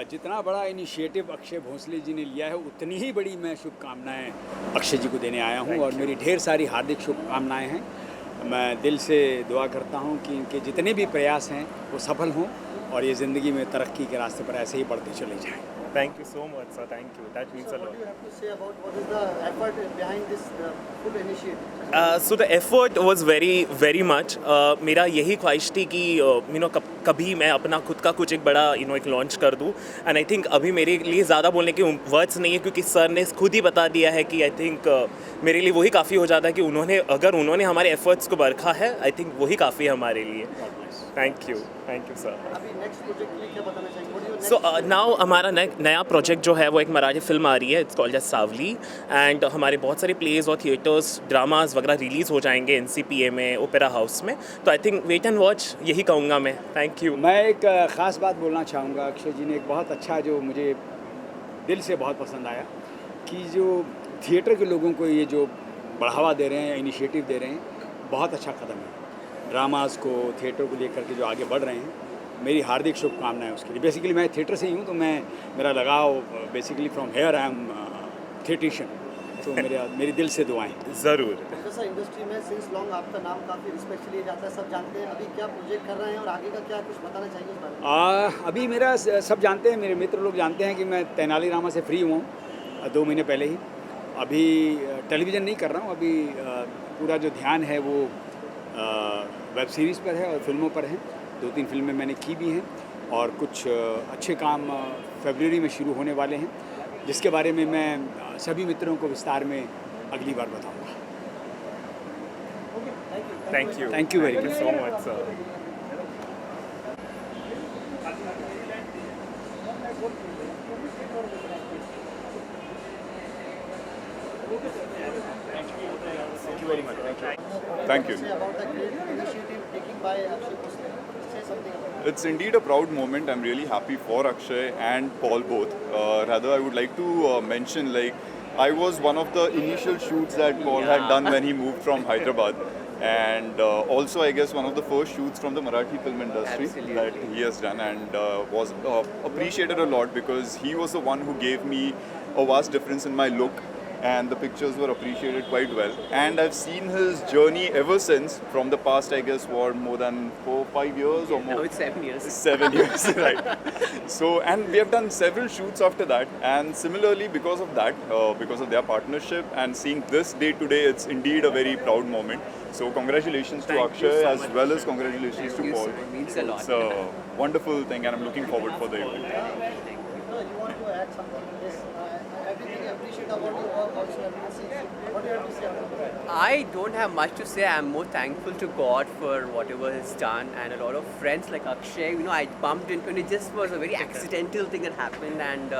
जितना बड़ा इनिशिएटिव अक्षय भोसले जी ने लिया है उतनी ही बड़ी मैं शुभकामनाएं अक्षय जी को देने आया हूं और मेरी ढेर सारी हार्दिक शुभकामनाएं हैं। मैं दिल से दुआ करता हूं कि इनके जितने भी प्रयास हैं वो सफल हों और ये ज़िंदगी में तरक्की के रास्ते पर ऐसे ही बढ़ते चले जाएं। Thank you so much, sir. Thank you. That means a What lot. do you have to say about what is the effort behind this full initiative? So the effort was very much. मेरा यही ख्वाहिश थी कि कभी मैं अपना खुद का कुछ एक बड़ा एक लॉन्च कर दूँ एंड आई थिंक अभी मेरे लिए ज़्यादा बोलने के वर्ड्स नहीं है क्योंकि सर ने खुद ही बता दिया है कि आई थिंक मेरे लिए वही काफ़ी हो जाता है कि उन्होंने हमारे एफर्ट्स को बरखा है आई थिंक वही काफ़ी है हमारे लिए। Thank you sir. अभी नेक्स्ट प्रोजेक्ट के लिए क्या बताना चाहेंगे? What do you so now हमारा नया प्रोजेक्ट जो है वो एक मराठी फिल्म आ रही है, it's called as Savli and हमारे बहुत सारे प्लेज और थिएटर्स ड्रामाज वगैरह रिलीज़ हो जाएंगे NCPA में, ओपेरा हाउस में, तो I think wait and watch यही कहूँगा मैं। Thank you. मैं एक ख़ास बात बोलना चाहूँगा। अक्षय जी ने एक बहुत अच्छा जो मुझे दिल से बहुत पसंद आया कि जो थिएटर के लोगों को ये जो बढ़ावा दे रहे हैं या इनिशिएटिव दे रहे हैं बहुत अच्छा कदम है। ड्रामाज को थिएटर को लेकर के जो आगे बढ़ रहे हैं मेरी हार्दिक शुभकामनाएं उसके लिए। बेसिकली मैं थिएटर से ही हूँ तो मेरा लगाव basically from here I am dietitian, तो मेरी दिल से दुआएं। ज़रूर। सर इंडस्ट्री में सिंस लॉन्ग आपका नाम काफ़ी रिस्पेक्ट लिए जाता है, सब जानते हैं। अभी क्या प्रोजेक्ट कर रहे हैं और आगे का क्या कुछ बताना चाहेंगे इस बारे में? अभी मेरा सब जानते हैं, मेरे मित्र लोग जानते हैं कि मैं तेनालीरामा से फ्री हुआ हूँ 2 महीने पहले ही। अभी टेलीविज़न नहीं कर रहा हूँ, अभी पूरा जो ध्यान है वो वेब सीरीज़ पर है और फिल्मों पर है। 2-3 फिल्में मैंने की भी हैं और कुछ अच्छे काम फरवरी में शुरू होने वाले हैं जिसके बारे में मैं सभी मित्रों को विस्तार में अगली बार बताऊंगा। Thank you very much so much sir. Thank you. Say about the great initiative taken by Akshay Bhosle. Say something about it. It's indeed a proud moment. I'm really happy for Akshay and Paul both. Rather, I would like to mention, I was one of the initial shoots that Paul had done when he moved from Hyderabad. And also, I guess, one of the first shoots from the Marathi film industry that he has done, and was appreciated a lot because he was the one who gave me a vast difference in my look. And the pictures were appreciated quite well. And I've seen his journey ever since, from the past, I guess, more than 4-5 years or more. Now it's 7 years. 7 years, right. So, and we have done several shoots after that. And similarly, because of that, because of their partnership and seeing this day today, it's indeed a very proud moment. So, congratulations to Thank you Akshay so as much. well as congratulations Thank to you, Paul. sir. It means a lot. It's a wonderful thing, and I'm looking forward for the event. No, you want to add something to this? Everything I appreciate about your work also. What do you have to say about that? I don't have much to say. I'm more thankful to God for whatever He's done, and a lot of friends like Akshay. I bumped into, and it just was a very accidental thing that happened, and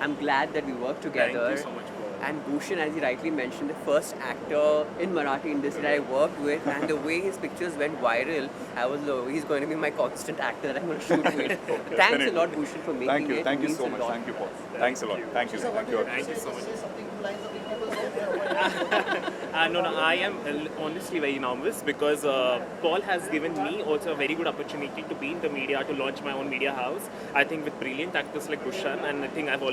I'm glad that we worked together. Thank you so much, Paul. And Bhushan, as he rightly mentioned, the first actor in Marathi industry that I worked with, and the way his pictures went viral, I was he's going to be my constant actor that I'm going to shoot with. Thanks a lot, Bhushan, for making Thank you. it. Thank It you means so a much. lot. Thank you, Paul. Thanks a lot. Thank you. Sir, what Thank do you you. have to say? Say something to lines of the people say. No, I am honestly very nervous because Paul has given me also a very good opportunity to be in the media, to launch my own media house. I think with brilliant actors like Bhushan, and I think I have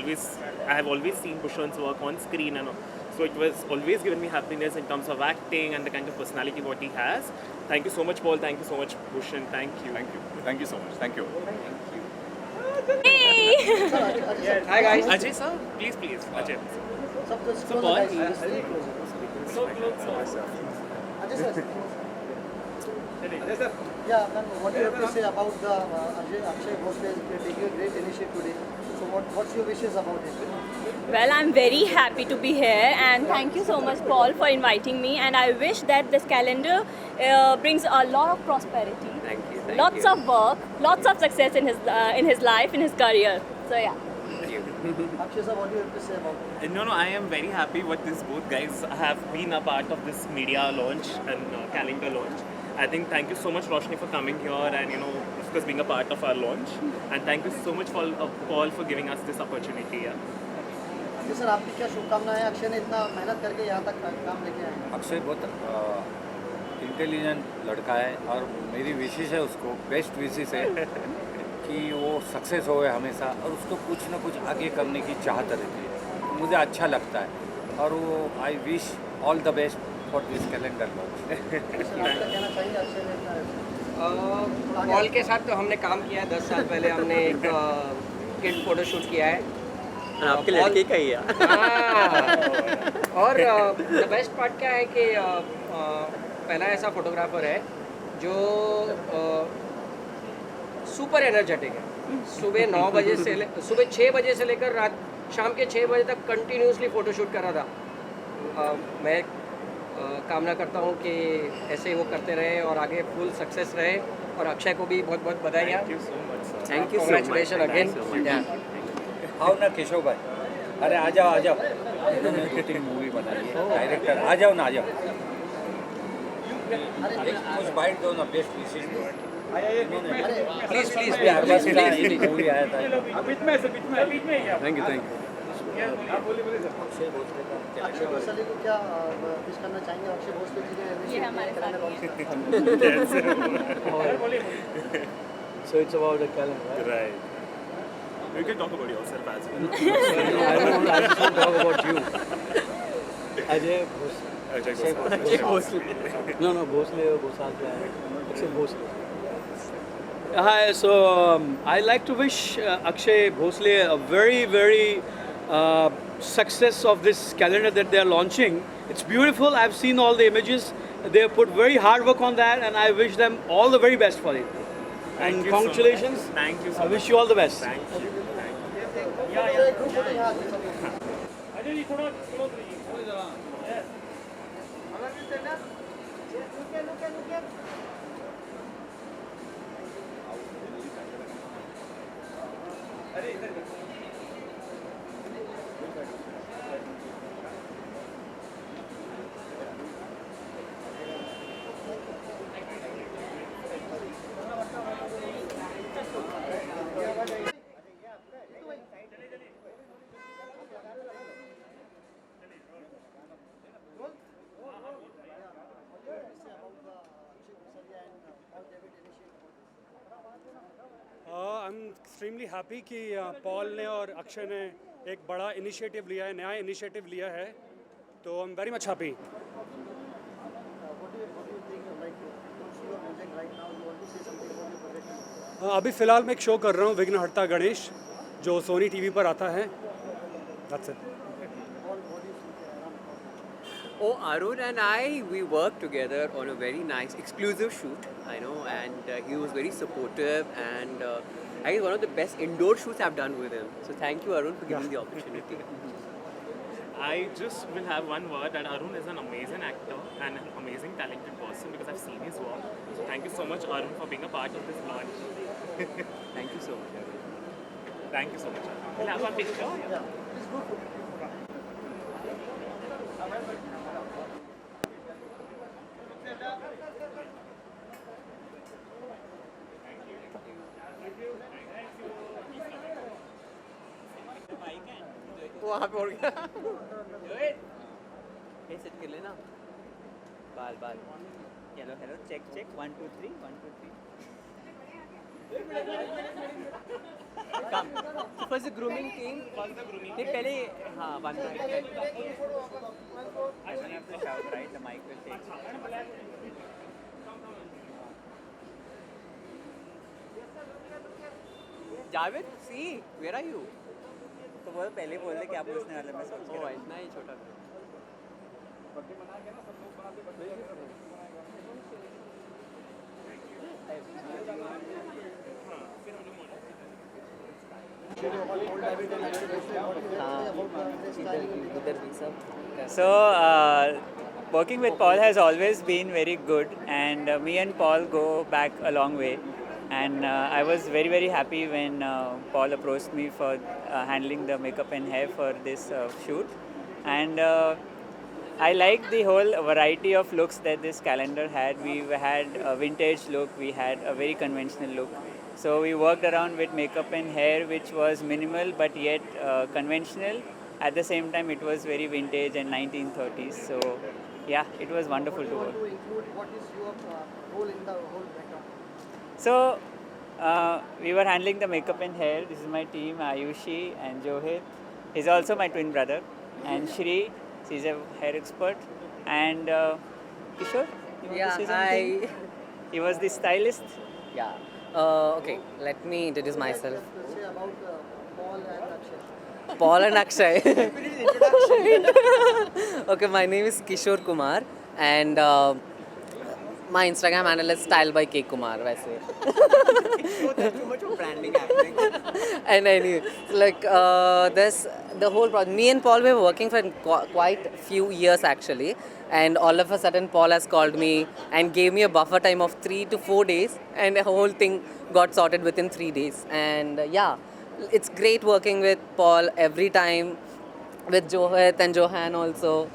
always seen Bhushan's work on screen, and so it was always given me happiness in terms of acting and the kind of personality what he has. Thank you so much, Paul. Thank you so much, Bhushan. Thank you. Thank you. Thank you so much. Thank you. Hi guys. Ajay sir, please, Ajay. सब कुछ So Paul, so close. Ajay sir. Yeah, ma'am, what do you have to say about the Akshay Bhosle taking a great initiative today? So what's your wishes about it? Well, I'm very happy to be here, and thank you so much, Paul, for inviting me. And I wish that this calendar brings a lot of prosperity, Thank you. Thank lots you. of work, lots of success in his life, in his career. So yeah. Akshay sir, what do you have to say about it? No, I am very happy what these both guys have been a part of this media launch and calendar launch. I think thank you so much, Roshni, for coming here and of course being a part of our launch. And thank you so much for Paul for giving us this opportunity. Yeah. जी sir, आपकी क्या शुभकामनाएं? अक्षय ने इतना मेहनत करके यहाँ तक काम लेके आए हैं। अक्षय बहुत इंटेलिजेंट लड़का है और मेरी विशेष है उसको बेस्ट विशेष है कि वो सक्सेस होए हमेशा और उसको कुछ ना कुछ आगे करने की चाहत रहती है, मुझे अच्छा लगता है और वो I wish all the best for this calendar launch. Sir आप क्या कहना चाहेंगे अक्षय ने इतना पॉल के साथ तो हमने काम किया है 10 साल पहले हमने एक किड फोटो शूट किया है आपके Paul- लड़के का ही है। हाँ। और द बेस्ट पार्ट क्या है कि पहला ऐसा फोटोग्राफर है जो सुपर एनर्जेटिक है। सुबह 9 बजे से सुबह 6 बजे से लेकर रात शाम के 6 बजे तक कंटिन्यूसली फ़ोटो शूट कर रहा था। मैं कामना करता हूँ कि ऐसे ही वो करते रहे और आगे फुल सक्सेस रहे और अक्षय को भी बहुत बहुत बधाइयाँ। Thank you so much, sir. Thank you so Congratulations much again. आओ ना केशव भाई, अरे आ जाओ आ जाओ, मैंने 2-3 मूवी बनाई है, डायरेक्टर आ जाओ ना आ जाओ, कुछ बाइट दो ना, बेस्ट विशेष प्लीज़ प्लीज़ अरबाज का एक मूवी आया था। थैंक यू अक्षय भोसले को क्या विश करना चाहेंगे? अक्षय भोसले जी ने ये हमारे कैलेंडर साथ ही लॉन्च है। So it's about the calendar, right? Right. You can talk about yourself as well. I just want to talk about you. Ajay Bhosle. Ajay Bhosle. No, Bhosle or Bhosle. Akshay Bhosle. Hi, so I like to wish Akshay Bhosle a very success of this calendar that they are launching. It's beautiful. I've seen all the images. They have put very hard work on that, and I wish them all the very best for it. Thank And you so much. congratulations. Thank you so I much. wish you all the best. Thank you. Group photo यहाँ I'm extremely happy कि Paul ने और अक्षय ने एक बड़ा initiative लिया है, नया इनिशिएटिव लिया है, तो I'm very much happy. what do you think like what's your project right now? You want to say something about your project? अभी फ़िलहाल मैं एक शो कर रहा हूँ विघ्नहर्ता गणेश, जो सोनी टीवी पर आता है. That's it. Paul, what do you think around Paul? Oh, Arun and I, we worked together on a very nice exclusive shoot, I know, and he was very supportive and I guess one of the best indoor shoots I've done with him. So thank you, Arun, for giving the opportunity. I just will have one word that Arun is an amazing actor and an amazing talented person because I've seen his work. So thank you so much, Arun, for being a part of this launch. Thank you so much, Arun. Thank you so much. We'll have a picture. Yeah, please go for it. वहाँ पे उड़ गया ये set कर लेना बाल hello hello check 1 2 3 1 2 3 Come. So first the grooming team. नहीं पहले हाँ one by one. I don't have to shout, right? The mic will take Javed, see, where are you? तो वो पहले बोल दे क्या पूछने वाले मैं सोच के Oh, इतना ही छोटा था. So, working with Paul has always been very good, and me and Paul go back a long way. And I was very happy when Paul approached me for handling the makeup and hair for this shoot. And I like the whole variety of looks that this calendar had. We had a vintage look, we had a very conventional look. So we worked around with makeup and hair, which was minimal but yet conventional. At the same time, it was very vintage and 1930s. So yeah, it was wonderful to work. To include what is your role in the whole background? So We were handling the makeup and hair. This is my team, Ayushi and Johit. He's also my twin brother. And Shri, she's a hair expert. And Kishore, you want to say something? Hi. He was the stylist. Yeah. Okay, let me introduce myself. Say about Paul and Akshay. Paul and Akshay. Okay, my name is Kishore Kumar and my Instagram handle is style by K Kumar. वैसे. Too much of branding happening. And anyway, like this, the whole project. Me and Paul were working for quite a few years actually, and all of a sudden Paul has called me and gave me a buffer time of 3 to 4 days, and the whole thing got sorted within 3 days. And yeah. It's great working with Paul every time, with Johit and Johan also.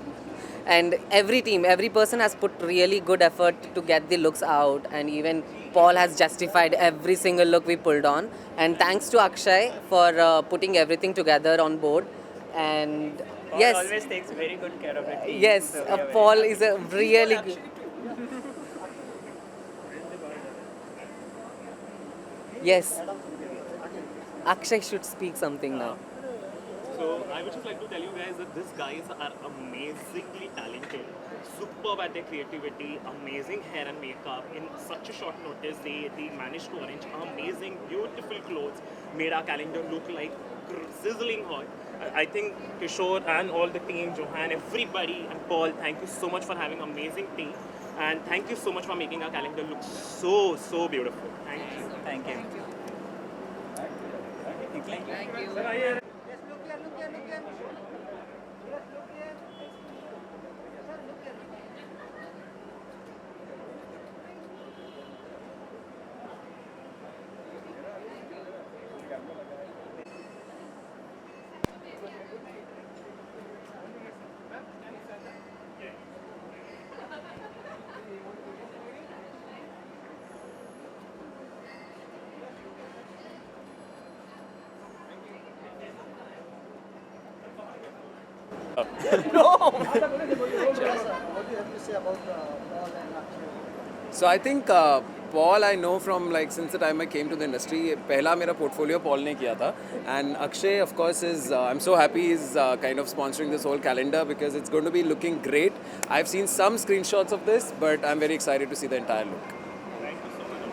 And every team, every person has put really good effort to get the looks out, and even Paul has justified every single look we pulled on. And thanks to Akshay for putting everything together on board. And Paul yes, always takes very good care of the team. yes, So we are very Paul happy. is a really good. Yes. Akshay should speak something now. So I would just like to tell you guys that these guys are amazingly talented, superb at their creativity, amazing hair and makeup. In such a short notice, they managed to arrange amazing, beautiful clothes, made our calendar look like sizzling hot. I think Kishore and all the team, Johan, everybody, and Paul, thank you so much for having amazing team. And thank you so much for making our calendar look so, so beautiful. Thank you. Thank you. What do you have to say about Paul and Akshay? So I think Paul I know from like since the time I came to the industry. पहला मेरा portfolio Paul ने किया था, and Akshay of course is I'm so happy he's kind of sponsoring this whole calendar because it's going to be looking great. I've seen some screenshots of this, but I'm very excited to see the entire look.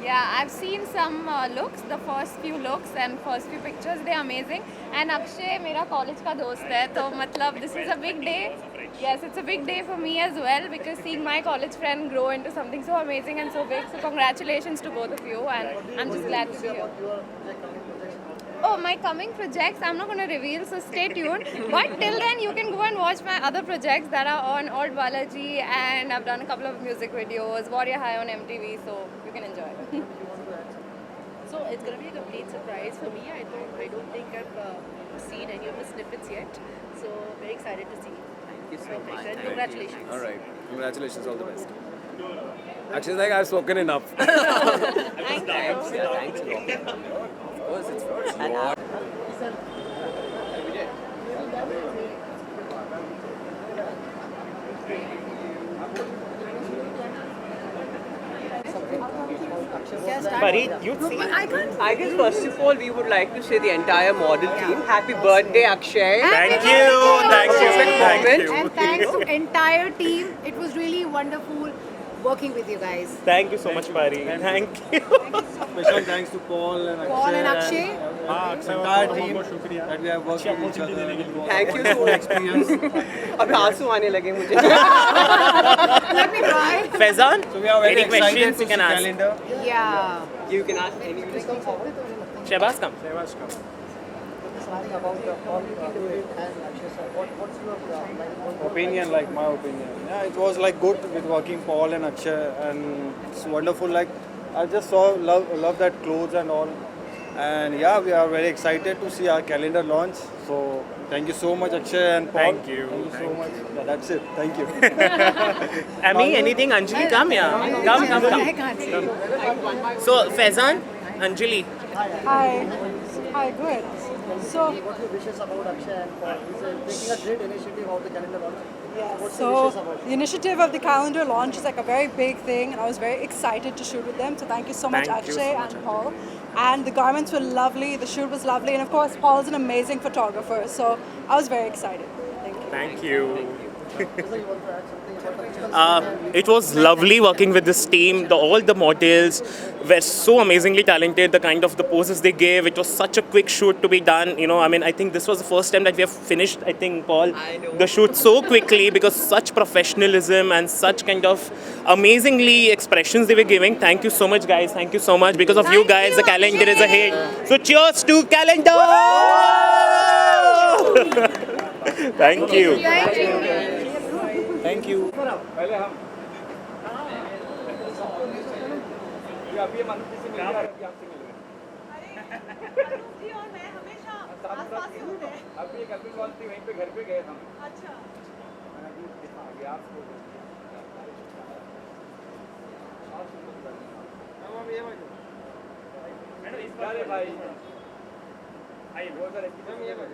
Yeah, I've seen some looks, the first few looks and first few pictures, they're amazing. And Akshay, मेरा college का दोस्त है, तो मतलब this is a big day. Yes, it's a big day for me as well because seeing my college friend grow into something so amazing and so big. So congratulations to both of you, and I'm just glad to be here. Oh, my coming projects, I'm not going to reveal, so stay tuned. But till then, you can go and watch my other projects that are on Old Balaji, and I've done a couple of music videos, Warrior High on MTV, so you can enjoy. So it's going to be a complete surprise for me. I don't think I've seen any of the snippets yet. So very excited to see. Thank you so much. And congratulations. All right, congratulations, all the best. Actually, like I've spoken enough. Thanks. Yeah, thanks. Of course, it's and Farid, you'd see. I guess first of all, we would like to say the entire model team, happy birthday, Akshay. Thank you. And thanks to entire team. It was really wonderful working with you guys. Thank you so much, Farid. Thank you. Special thanks to Paul and Akshay. Paul and Akshay. Entire team that we have worked with each other. Thank you so much. Experience. अभी आंसू आने लगे मुझे. Let me try. Faizan, So we are very any excited questions to you can see ask? calendar. Yeah. You can ask any. Shehbaz, come. Something about Paul and Akshay sir. What's your Opinion, like my opinion. Yeah, it was like good with working Paul and Akshay, and it's wonderful. Like I just love that clothes and all, and yeah, we are very excited to see our calendar launch. So thank you so much, Akshay and Paul. Thank you. So much. Yeah, that's it. Thank you. Ami, anything? Anjali, come here. Come. I can't see. So, Faizan, Anjali. Hi, good. So, what your wishes about Akshay and Paul? He's taking a great initiative of the calendar launch. What's your so wishes about the initiative of the calendar launch is like a very big thing, and I was very excited to shoot with them. So thank you so much, Thank you Akshay so much, and Paul, and the garments were lovely, the shoot was lovely, and of course Paul's an amazing photographer, so I was very excited. Thank you. It was lovely working with this team. All the models were so amazingly talented. The kind of the poses they gave. It was such a quick shoot to be done. You know, I mean, I think this was the first time that we have finished, I think, Paul, the shoot so quickly because such professionalism and such kind of amazingly expressions they were giving. Thank you so much, guys. Thank you so much. Because of you guys, the calendar is a hit. So cheers to calendar! Thank you. Thank you पहले हम अभी ये मानो किसी मिल रहा है कि आपसे मिल रहे हैं अभी एक अभी कॉल थी वहीं पे घर पे गए हम अच्छा अभी आपको हम ये मैडम इस बार भाई आइए बहुत सारे हम ये भाई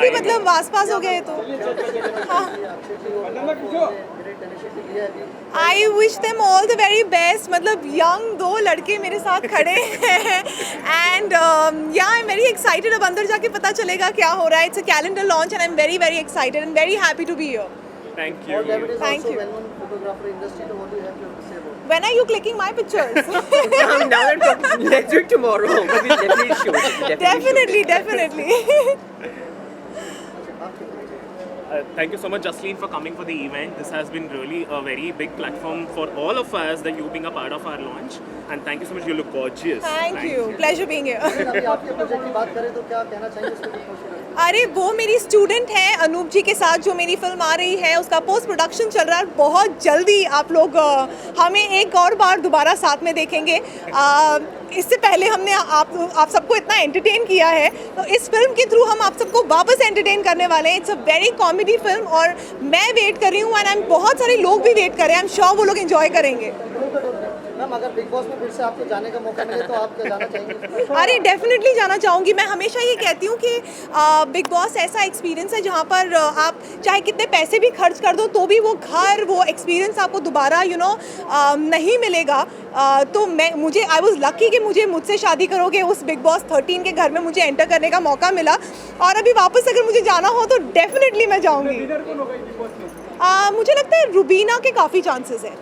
भी मतलब आसपास हो गए तो I wish them all the very best. मतलब यंग 2 लड़के मेरे साथ खड़े हैं एंड या आई एम वेरी एक्साइटेड. अब अंदर जाके पता चलेगा क्या हो रहा है. It's a calendar launch and I am very very excited and very happy to be here. Thank you. Thank you. Photographer industry, so what do you have to say about it? When are you clicking my pictures? Now let's do it tomorrow. We'll definitely shoot it. Definitely. Thank you so much, Jasleen, for coming for the event. This has been really a very big platform for all of us that you being a part of our launch. And thank you so much. You look gorgeous. Thank you. Pleasure being here. अभी आपके project की बात करें तो क्या कहना चाहिए उस पर कुछ? अरे वो मेरी स्टूडेंट है अनूप जी के साथ जो मेरी फिल्म आ रही है उसका पोस्ट प्रोडक्शन चल रहा है. बहुत जल्दी आप लोग हमें एक और बार दोबारा साथ में देखेंगे. इससे पहले हमने आप सबको इतना एंटरटेन किया है तो इस फिल्म के थ्रू हम आप सबको वापस एंटरटेन करने वाले हैं. It's a very comedy film और मैं वेट कर रही हूँ एंड बहुत सारे लोग भी वेट कर रहे हैं. आई एम श्योर वो लोग एंजॉय करेंगे. मैम अगर बिग बॉस में फिर से आपको जाने का मौका मिले तो आप क्या जाना चाहेंगे? अरे डेफिनेटली जाना चाहूँगी. मैं हमेशा ये कहती हूँ कि बिग बॉस ऐसा एक्सपीरियंस है जहाँ पर आप चाहे कितने पैसे भी खर्च कर दो तो भी वो घर वो एक्सपीरियंस आपको दोबारा नहीं मिलेगा. तो मुझे आई वॉज लकी कि मुझसे शादी करोगे उस बिग बॉस 13 के घर में मुझे एंटर करने का मौका मिला और अभी वापस अगर मुझे जाना हो तो डेफिनेटली मैं जाऊँगी. मुझे लगता है रुबीना के काफ़ी चांसेस हैं.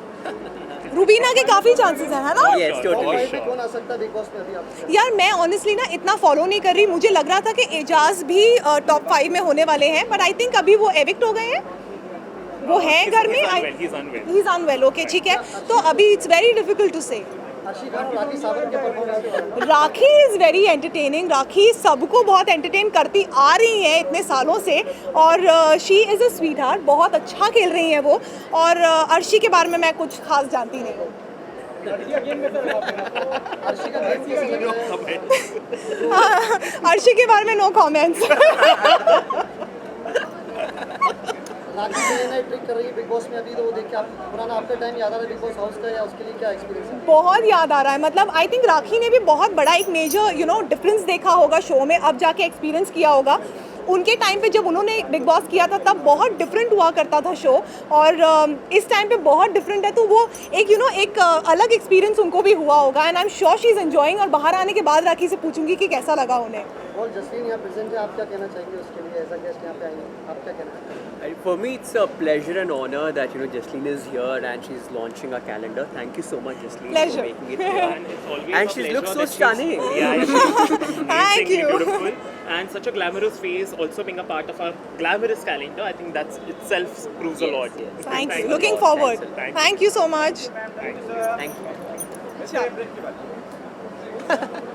रुबीना के काफ़ी चांसेस हैं, है ना? Yes, totally. कौन आ सकता है बिग बॉस में अभी आप? यार मैं ऑनेस्टली ना इतना फॉलो नहीं कर रही. मुझे लग रहा था कि एजाज भी टॉप 5 में होने वाले हैं बट आई थिंक अभी वो एविक्ट हो गए हैं. वो है घर में. He is unwell. ओके ठीक है. तो अभी इट्स वेरी डिफिकल्ट टू से. राखी इज़ वेरी एंटरटेनिंग. राखी सबको बहुत एंटरटेन करती आ रही है इतने सालों से और she is a sweet heart. बहुत अच्छा खेल रही हैं वो. और अर्शी के बारे में मैं कुछ खास जानती नहीं हूँ. अर्शी के बारे में नो कमेंट्स. राखी ने ट्रिक कर रही है बिग बॉस में अभी तो वो देख के आप पुराना आपका टाइम याद आ रहा है बिग बॉस हाउस का या उसके लिए क्या एक्सपीरियंस है? बहुत याद आ रहा है. मतलब आई थिंक राखी ने भी बहुत बड़ा एक मेजर डिफरेंस देखा होगा शो में. अब जाके एक्सपीरियंस किया होगा. उनके टाइम पे जब उन्होंने बिग बॉस किया था तब बहुत डिफरेंट हुआ करता था शो और इस टाइम पे बहुत डिफरेंट है. तो वो एक एक अलग एक्सपीरियंस उनको भी हुआ होगा and I am sure she is enjoying. और बाहर आने के बाद राखी से पूछूंगी कि कैसा लगा उन्हें. और जस्लीन यहाँ प्रेजेंट है, आप क्या कहना चाहेंगे उसके लिए एज अ गेस्ट यहाँ पे आई हैं, आप क्या कहना चाहेंगे? For me, it's a pleasure and honor that Jasleen is here and she's launching our calendar. Thank you so much, Jasleen, Pleasure. for making it here. And she looks so stunning. Yeah, she's amazingly beautiful. and such a glamorous face also being a part of our glamorous calendar. I think that's itself proves a lot. Thank you. Looking forward. Thank you so much. Thank you. Thank you. Chalo.